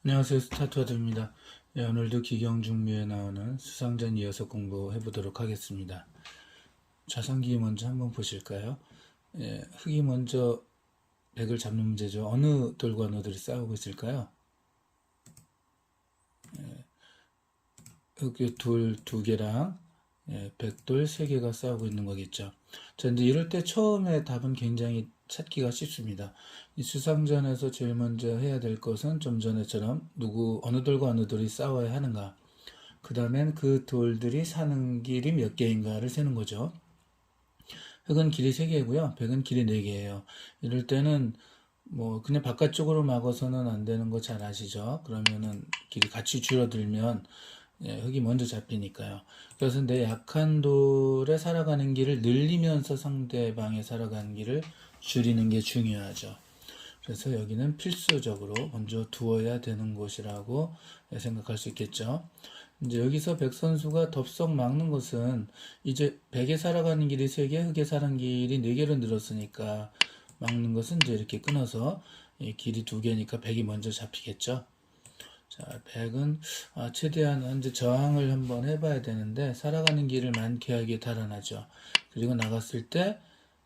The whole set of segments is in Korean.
안녕하세요. 스타트워드입니다. 예, 오늘도 기경중류에 나오는 수상전 이어서 공부해 보도록 하겠습니다. 좌선기 먼저 한번 보실까요? 예, 흙이 먼저 백을 잡는 문제죠. 어느 돌과 어느 돌이 싸우고 있을까요? 흙 돌 두 개랑 백돌 세 개가 싸우고 있는 거겠죠. 자, 이제 이럴 때 처음에 답은 굉장히 찾기가 쉽습니다. 이 수상전에서 제일 먼저 해야 될 것은 좀 전에처럼 어느 돌과 어느 돌이 싸워야 하는가. 그 다음엔 그 돌들이 사는 길이 몇 개인가를 세는 거죠. 흙은 길이 3개고요. 백은 길이 4개예요. 이럴 때는 뭐 그냥 바깥쪽으로 막아서는 안 되는 거 잘 아시죠? 그러면은 길이 같이 줄어들면 흙이 먼저 잡히니까요. 그래서 내 약한 돌에 살아가는 길을 늘리면서 상대방의 살아가는 길을 줄이는 게 중요하죠. 그래서 여기는 필수적으로 먼저 두어야 되는 곳이라고 생각할 수 있겠죠. 이제 여기서 백 선수가 덥석 막는 것은 이제 백에 살아가는 길이 3개, 흑에 살아가는 길이 4개로 늘었으니까 막는 것은 이제 이렇게 끊어서 길이 2개니까 백이 먼저 잡히겠죠. 자, 백은 최대한 이제 저항을 한번 해봐야 되는데 살아가는 길을 많게 하게 달아나죠. 그리고 나갔을 때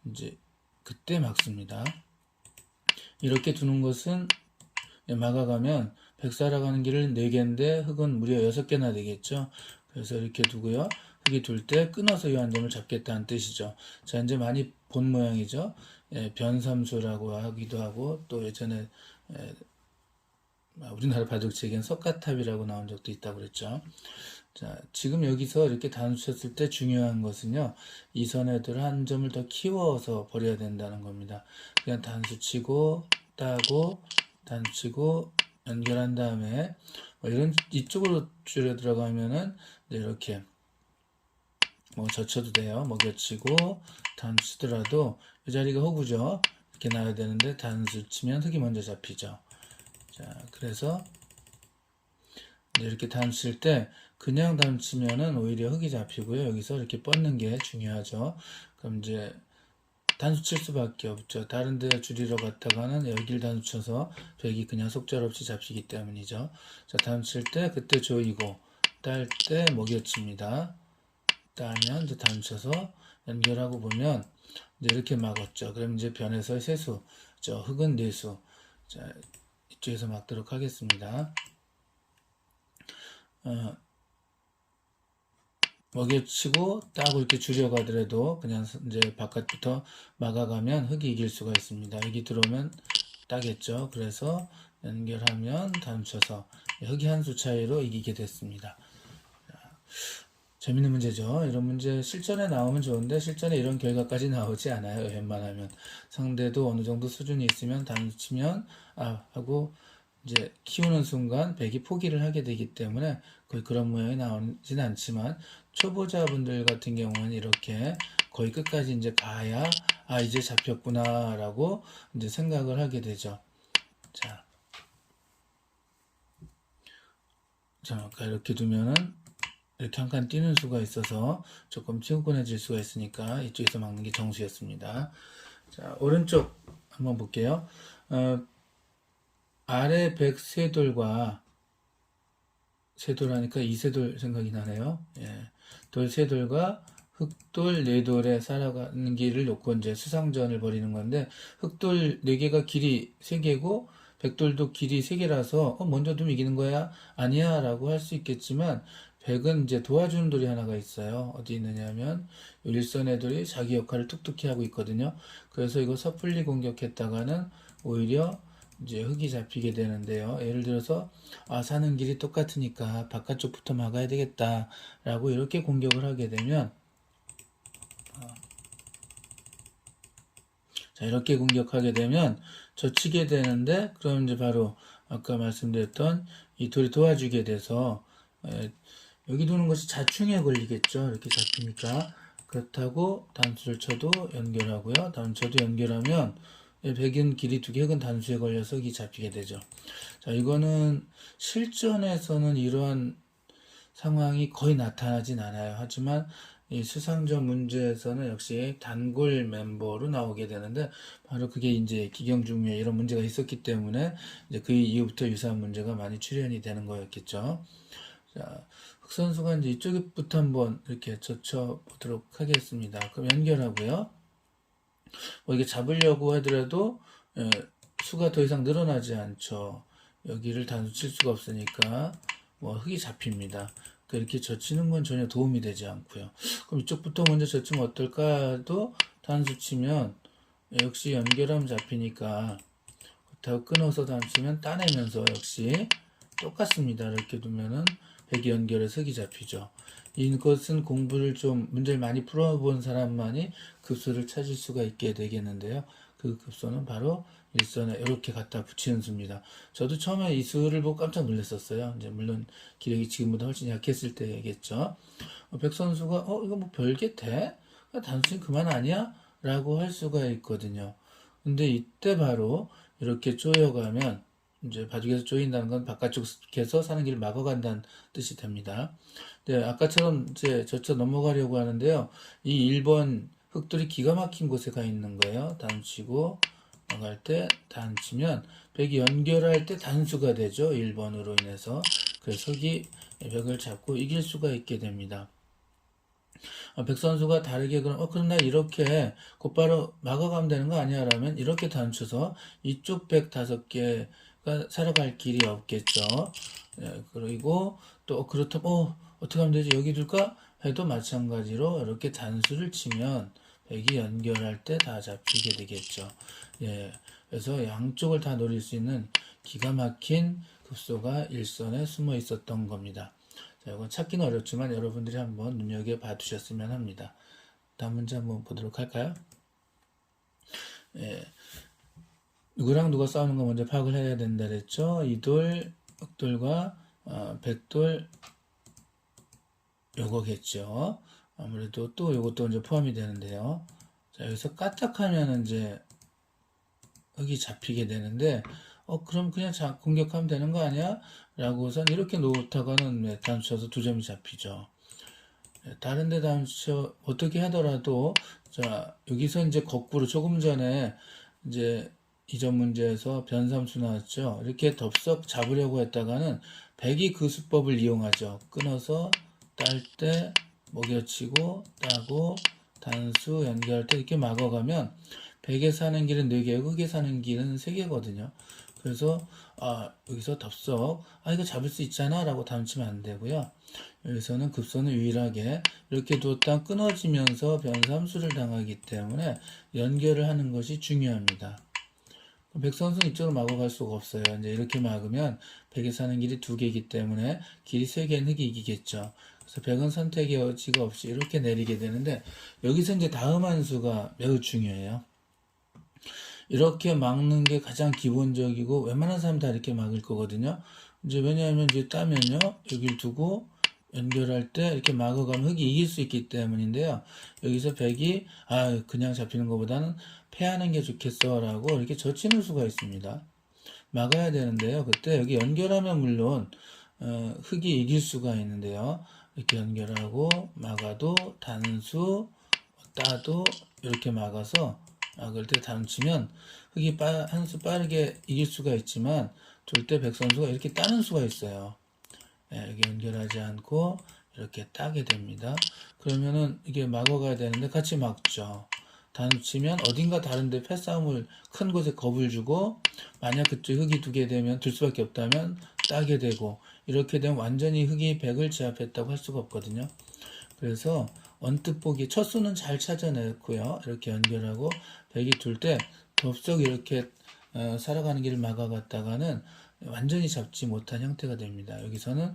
이제 그때 막습니다. 이렇게 두는 것은 막아가면 백 살아가는 길을 4개인데 흙은 무려 6개나 되겠죠. 그래서 이렇게 두고요. 흙이 둘 때 끊어서 이 한 점을 잡겠다는 뜻이죠. 자, 이제 많이 본 모양이죠. 변삼수라고 하기도 하고 또 예전에 우리나라 바둑책엔 석가탑이라고 나온 적도 있다고 그랬죠. 자, 지금 여기서 이렇게 단수 쳤을 때 중요한 것은요, 이 선애들을 한 점을 더 키워서 버려야 된다는 겁니다. 그냥 단수 치고, 따고, 단수 치고, 연결한 다음에, 이쪽으로 줄여 들어가면은, 이렇게, 젖혀도 돼요. 먹여치고, 단수 치더라도, 이 자리가 허구죠. 이렇게 놔야 되는데, 단수 치면 흙이 먼저 잡히죠. 자, 그래서, 이렇게 단수 칠 때, 그냥 단치면은 오히려 흙이 잡히고요. 여기서 이렇게 뻗는 게 중요하죠. 그럼 이제 단수 칠 수밖에 없죠. 다른 데 줄이러 갔다가는 여길 단수 쳐서 백이 그냥 속절없이 잡히기 때문이죠. 자, 단수 칠 때 그때 조이고 딸 때 먹여칩니다. 따면 이제 단수 쳐서 연결하고 보면 이제 이렇게 막았죠. 그럼 이제 변에서 세수, 흙은 네수. 자, 이쪽에서 막도록 하겠습니다. 먹여치고 따고 이렇게 줄여가더라도 그냥 이제 바깥부터 막아가면 흙이 이길 수가 있습니다. 여기 들어오면 따겠죠. 그래서 연결하면 단쳐서 흙이 한 수 차이로 이기게 됐습니다. 재밌는 문제죠. 이런 문제 실전에 나오면 좋은데 실전에 이런 결과까지 나오지 않아요. 웬만하면 상대도 어느 정도 수준이 있으면 단치면 하고 이제 키우는 순간 백이 포기를 하게 되기 때문에 거의 그런 모양이 나오진 않지만 초보자분들 같은 경우는 이렇게 거의 끝까지 이제 가야 이제 잡혔구나 라고 이제 생각을 하게 되죠. 자, 이렇게 두면은 이렇게 한 칸 뛰는 수가 있어서 조금 피곤해질 수가 있으니까 이쪽에서 막는 게 정수였습니다. 자, 오른쪽 한번 볼게요. 아래 백세돌과 세돌하니까 이세돌 생각이 나네요. 돌 세돌과 흑돌 네돌에 살아가는 길을 놓고 이제 수상전을 벌이는 건데 흑돌 4개가 길이 3개고 백돌도 길이 3개라서 먼저 두면 이기는 거야? 아니야 라고 할 수 있겠지만 백은 이제 도와주는 돌이 하나가 있어요. 어디 있느냐면 일선의 돌이 자기 역할을 툭툭히 하고 있거든요. 그래서 이거 섣불리 공격했다가는 오히려 이제 흙이 잡히게 되는데요. 예를 들어서 사는 길이 똑같으니까 바깥쪽부터 막아야 되겠다 라고 이렇게 공격을 하게 되면 자, 이렇게 공격하게 되면 젖히게 되는데 그럼 이제 바로 아까 말씀드렸던 이 돌이 도와주게 돼서 여기 두는 것이 자충에 걸리겠죠. 이렇게 잡히니까 그렇다고 단수를 쳐도 연결하고요. 단수도 연결하면 백인 길이 2개, 흙은 단수에 걸려서 흙이 잡히게 되죠. 자, 이거는 실전에서는 이러한 상황이 거의 나타나진 않아요. 하지만 이 수상전 문제에서는 역시 단골 멤버로 나오게 되는데, 바로 그게 이제 기경중에 이런 문제가 있었기 때문에 이제 그 이후부터 유사한 문제가 많이 출현이 되는 거였겠죠. 자, 흑선수가 이제 이쪽부터 한번 이렇게 젖혀 보도록 하겠습니다. 그럼 연결하고요. 뭐 이게 잡으려고 하더라도 수가 더 이상 늘어나지 않죠. 여기를 단수 칠 수가 없으니까 뭐 흙이 잡힙니다. 이렇게 젖히는 건 전혀 도움이 되지 않고요. 그럼 이쪽부터 먼저 젖히면 어떨까도 단수 치면 역시 연결하면 잡히니까 그렇다고 끊어서 단수 치면 따내면서 역시 똑같습니다. 이렇게 두면은 백이 연결해서 흙이 잡히죠. 이것은 공부를 좀 문제를 많이 풀어본 사람만이 급소를 찾을 수가 있게 되겠는데요. 그 급소는 바로 일선에 이렇게 갖다 붙이는 수입니다. 저도 처음에 이 수를 보고 깜짝 놀랐었어요. 이제 물론 기력이 지금보다 훨씬 약했을 때겠죠. 백 선수가 이거 뭐 별게 돼? 단순히 그만 아니야? 라고 할 수가 있거든요. 근데 이때 바로 이렇게 조여가면 이제 바둑에서 조인다는 건 바깥쪽에서 사는 길을 막아간다는 뜻이 됩니다. 네, 아까처럼 이제 젖혀 넘어가려고 하는데요. 이 1번 흙돌이 기가 막힌 곳에 가 있는 거예요. 단치고 나갈 때 단치면 백이 연결할 때 단수가 되죠. 1번으로 인해서. 그래서 흙이 벽을 잡고 이길 수가 있게 됩니다. 백 선수가 다르게 그럼 나 이렇게 곧바로 막아가면 되는 거 아니야? 라면 이렇게 단쳐서 이쪽 백 5개가 살아갈 길이 없겠죠. 그리고 또 그렇다면 어떻게 하면 되지? 여기 둘까? 해도 마찬가지로 이렇게 단수를 치면 백이 연결할 때 다 잡히게 되겠죠. 그래서 양쪽을 다 노릴 수 있는 기가 막힌 급소가 일선에 숨어 있었던 겁니다. 자, 이건 찾기는 어렵지만 여러분들이 한번 눈여겨봐 두셨으면 합니다. 다음 문제 한번 보도록 할까요? 누구랑 누가 싸우는 거 먼저 파악을 해야 된다 그랬죠? 이돌, 흑돌과 백돌 요거겠죠. 아무래도 또 요것도 이제 포함이 되는데요. 자, 여기서 까딱하면 이제 흙이 잡히게 되는데 그럼 그냥 공격하면 되는 거 아니야? 라고선 이렇게 놓다가는 단수 쳐서 2점이 잡히죠. 다른 데 단수 어떻게 하더라도 자, 여기서 이제 거꾸로 조금 전에 이제 이전 문제에서 변삼수 나왔죠. 이렇게 덥석 잡으려고 했다가는 백이 그 수법을 이용하죠. 끊어서 딸 때 먹여치고 따고 단수 연결할 때 이렇게 막아가면 백에 사는 길은 4개, 흙에 사는 길은 3개거든요. 그래서 여기서 덥석 이거 잡을 수 있잖아 라고 담치면 안 되고요. 여기서는 급소는 유일하게 이렇게 두었다 끊어지면서 변삼수를 당하기 때문에 연결을 하는 것이 중요합니다. 백 선수는 이쪽으로 막아 갈 수가 없어요. 이제 이렇게 막으면 백에 사는 길이 2개이기 때문에 길이 3개는 흙이 이기겠죠. 그래서 백은 선택의 여지가 없이 이렇게 내리게 되는데 여기서 이제 다음 한 수가 매우 중요해요. 이렇게 막는 게 가장 기본적이고 웬만한 사람 다 이렇게 막을 거거든요. 이제 왜냐하면 이제 따면요 여기를 두고 연결할 때 이렇게 막아가면 흙이 이길 수 있기 때문인데요. 여기서 백이 그냥 잡히는 것보다는 패하는 게 좋겠어 라고 이렇게 젖히는 수가 있습니다. 막아야 되는데요. 그때 여기 연결하면 물론 흙이 이길 수가 있는데요. 이렇게 연결하고 막아도 단수 따도 이렇게 막아서 막을 때 단치면 흙이 한 수 빠르게 이길 수가 있지만 둘 때 백 선수가 이렇게 따는 수가 있어요. 여기 연결하지 않고 이렇게 따게 됩니다. 그러면은 이게 막아가야 되는데 같이 막죠. 단치면 어딘가 다른데 패싸움을 큰 곳에 겁을 주고 만약 그쪽 흙이 2개 되면 들 수밖에 없다면 따게 되고 이렇게 되면 완전히 흙이 백을 제압했다고 할 수가 없거든요. 그래서 언뜻 보기 첫 수는 잘 찾아냈고요. 이렇게 연결하고 백이 둘 때 덥석 이렇게 살아가는 길을 막아갔다가는 완전히 잡지 못한 형태가 됩니다. 여기서는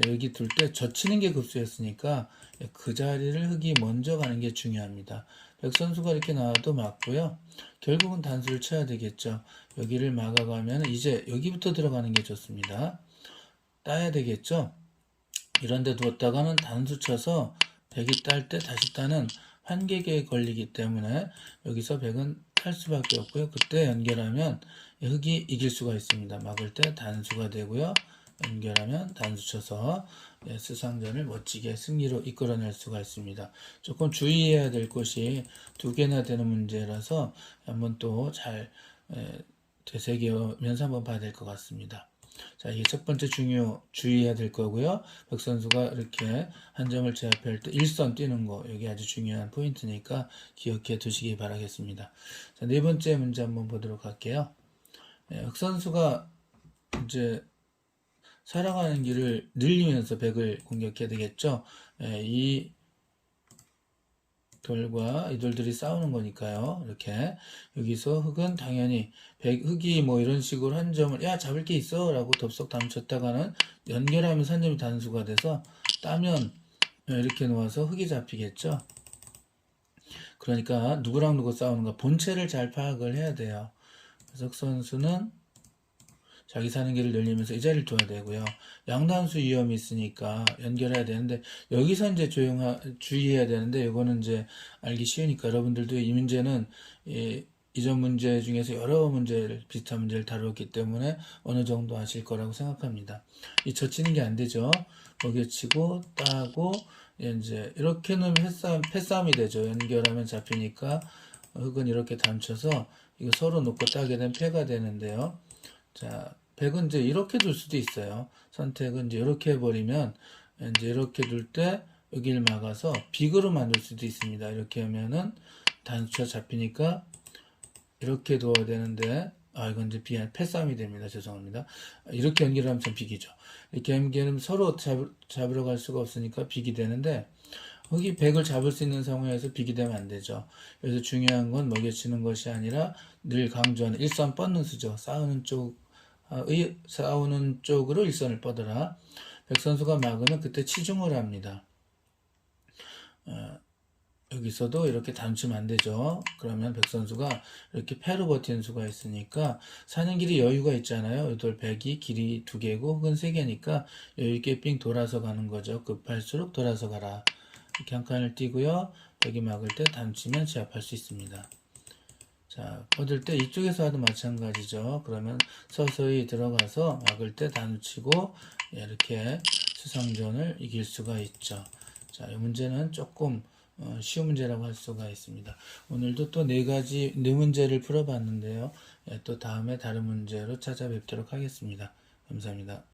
여기 둘 때 젖히는 게 급수였으니까 그 자리를 흙이 먼저 가는 게 중요합니다. 백 선수가 이렇게 나와도 맞고요. 결국은 단수를 쳐야 되겠죠. 여기를 막아가면 이제 여기부터 들어가는 게 좋습니다. 따야 되겠죠. 이런 데 두었다가는 단수 쳐서 백이 딸 때 다시 따는 환객에 걸리기 때문에 여기서 백은 탈 수밖에 없고요. 그때 연결하면 흙이 이길 수가 있습니다. 막을 때 단수가 되고요. 연결하면 단수 쳐서 수상전을 멋지게 승리로 이끌어낼 수가 있습니다. 조금 주의해야 될 것이 두 개나 되는 문제라서 한번 또 잘 되새기면서 한번 봐야 될 것 같습니다. 자, 이게 첫 번째 주의해야 될 거고요. 백 선수가 이렇게 한 점을 제압할 때 일선 뛰는 거, 여기 아주 중요한 포인트니까 기억해 두시기 바라겠습니다. 자, 네 번째 문제 한번 보도록 할게요. 흑 선수가 이제 살아가는 길을 늘리면서 백을 공격해야 되겠죠. 이 돌과 이 돌들이 싸우는 거니까요. 이렇게 여기서 흑은 당연히 흑이 뭐 이런 식으로 한 점을 야 잡을 게 있어 라고 덥석 담쳤다가는 연결하면서 한 점이 단수가 돼서 따면 이렇게 놓아서 흑이 잡히겠죠. 그러니까 누구랑 누구 싸우는가 본체를 잘 파악을 해야 돼요. 그래서 흑 선수는 자기 사는 길을 늘리면서 이 자리를 둬야 되고요. 양단수 위험이 있으니까 연결해야 되는데 여기서 이제 주의해야 되는데 이거는 이제 알기 쉬우니까 여러분들도 이 문제는 이전 문제 중에서 여러 문제를 비슷한 문제를 다루었기 때문에 어느 정도 아실 거라고 생각합니다. 이 젖히는 게 안 되죠. 먹여치고 따고 이제 이렇게 놓으면 패싸움이 되죠. 연결하면 잡히니까 흑은 이렇게 단쳐서 이거 서로 놓고 따게 되면 패가 되는데요. 자, 백은 이제 이렇게 둘 수도 있어요. 선택은 이제 이렇게 해버리면, 이제 이렇게 둘 때 여기를 막아서 빅으로 만들 수도 있습니다. 이렇게 하면은 단수가 잡히니까 이렇게 둬야 되는데, 이건 이제 패싸움이 됩니다. 죄송합니다. 이렇게 연결하면 전 빅이죠. 이렇게 연결하면 서로 잡으러 갈 수가 없으니까 빅이 되는데, 여기 백을 잡을 수 있는 상황에서 빅이 되면 안 되죠. 그래서 중요한 건 먹여치는 것이 아니라 늘 강조하는 일선 뻗는 수죠. 싸우는 쪽으로 일선을 뻗어라. 백 선수가 막으면 그때 치중을 합니다. 여기서도 이렇게 단추면 안 되죠. 그러면 백 선수가 이렇게 패로 버티는 수가 있으니까 사는 길이 여유가 있잖아요. 이돌 백이 길이 2개고 혹은 3개니까 여유있게 삥 돌아서 가는 거죠. 급할수록 돌아서 가라. 이렇게 한 칸을 띄고요. 백이 막을 때 단추면 제압할 수 있습니다. 자, 뻗을 때 이쪽에서 하도 마찬가지죠. 그러면 서서히 들어가서 막을 때 단추치고 이렇게 수상전을 이길 수가 있죠. 자, 이 문제는 조금 쉬운 문제라고 할 수가 있습니다. 오늘도 또 네 문제를 풀어봤는데요. 또 다음에 다른 문제로 찾아뵙도록 하겠습니다. 감사합니다.